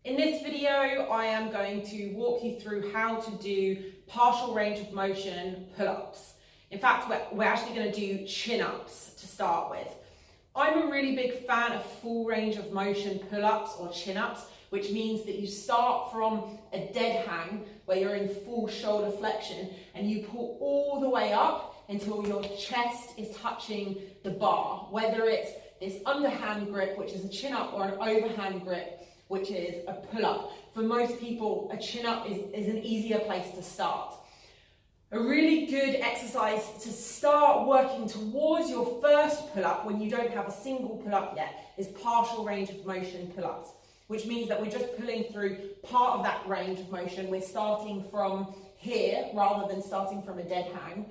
In this video, I am going to walk you through how to do partial range of motion pull-ups. In fact, we're actually going to do chin-ups to start with. I'm a really big fan of full range of motion pull-ups or chin-ups, which means that you start from a dead hang where you're in full shoulder flexion and you pull all the way up until your chest is touching the bar, whether it's this underhand grip, which is a chin-up, or an overhand grip, which is a pull-up. For most people, a chin-up is an easier place to start. A really good exercise to start working towards your first pull-up when you don't have a single pull-up yet is partial range of motion pull-ups, which means that we're just pulling through part of that range of motion. We're starting from here rather than starting from a dead hang,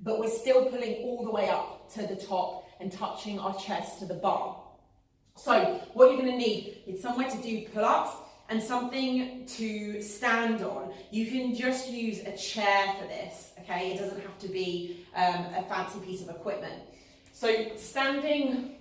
but we're still pulling all the way up to the top and touching our chest to the bar. So what you're going to need is somewhere to do pull-ups and something to stand on. You can just use a chair for this, okay? It doesn't have to be a fancy piece of equipment. So standing,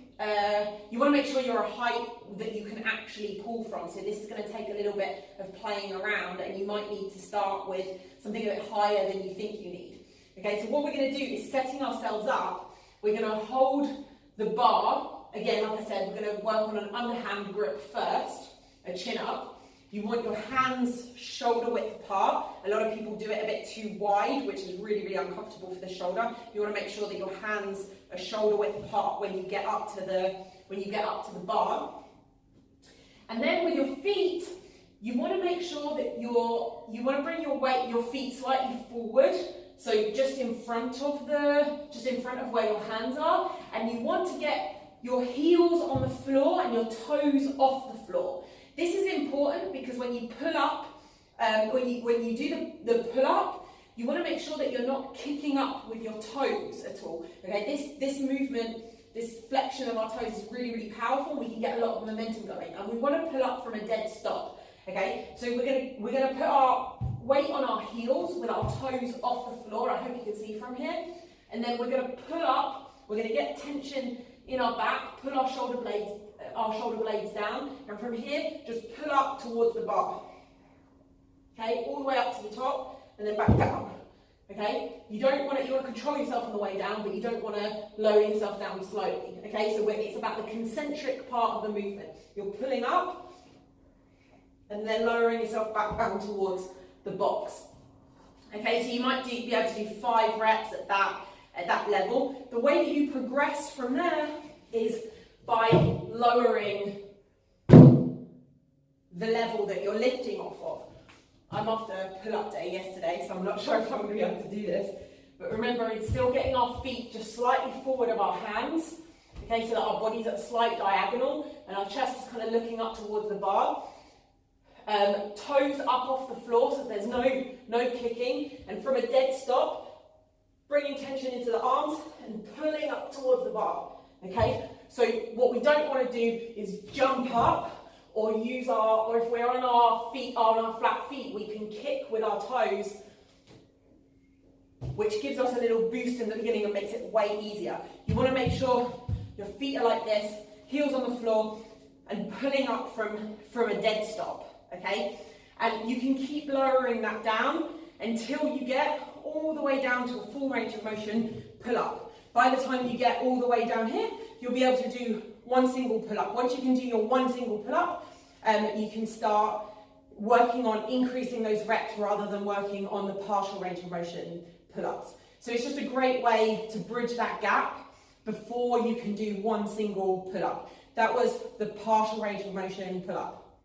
you want to make sure you're a height that you can actually pull from. So this is going to take a little bit of playing around, and you might need to start with something a bit higher than you think you need. Okay, so what we're going to do is setting ourselves up. We're going to hold the bar. Again, like I said, we're going to work on an underhand grip first, a chin up. You want your hands shoulder width apart. A lot of people do it a bit too wide, which is really, really uncomfortable for the shoulder. You want to make sure that your hands are shoulder width apart when you get up to the bar. And then with your feet, you want to make sure that you want to bring your feet slightly forward. So just in front of where your hands are, and you want to get your heels on the floor and your toes off the floor. This is important because when you pull up, when you do the pull up, you want to make sure that you're not kicking up with your toes at all. Okay, this movement, this flexion of our toes is really, really powerful. We can get a lot of momentum going, and we want to pull up from a dead stop. Okay, so we're gonna put our weight on our heels with our toes off the floor. I hope you can see from here, and then we're gonna pull up. We're gonna get tension in our back, pull our shoulder blades down, and from here, just pull up towards the bar. Okay, all the way up to the top, and then back down. Okay, you want to control yourself on the way down, but you don't want to lower yourself down slowly. Okay, so it's about the concentric part of the movement. You're pulling up, and then lowering yourself back down towards the box. Okay, so you might be able to do 5 reps at that level. The way that you progress from there is by lowering the level that you're lifting off of. I'm after a pull-up day yesterday, so I'm not sure if I'm going to be able to do this. But remember, it's still getting our feet just slightly forward of our hands, okay, so that our body's at a slight diagonal and our chest is kind of looking up towards the bar. Toes up off the floor, so there's no kicking, and from a dead stop, bringing tension into the arms and pulling up towards the bar. Okay, so what we don't want to do is jump up, or if we're on our flat feet, we can kick with our toes, which gives us a little boost in the beginning and makes it way easier. You want to make sure your feet are like this, heels on the floor, and pulling up from a dead stop. Okay, and you can keep lowering that down until you get all the way down to a full range of motion pull-up. By the time you get all the way down here, you'll be able to do one single pull-up. Once you can do your one single pull-up, you can start working on increasing those reps rather than working on the partial range of motion pull-ups. So it's just a great way to bridge that gap before you can do one single pull-up. That was the partial range of motion pull-up.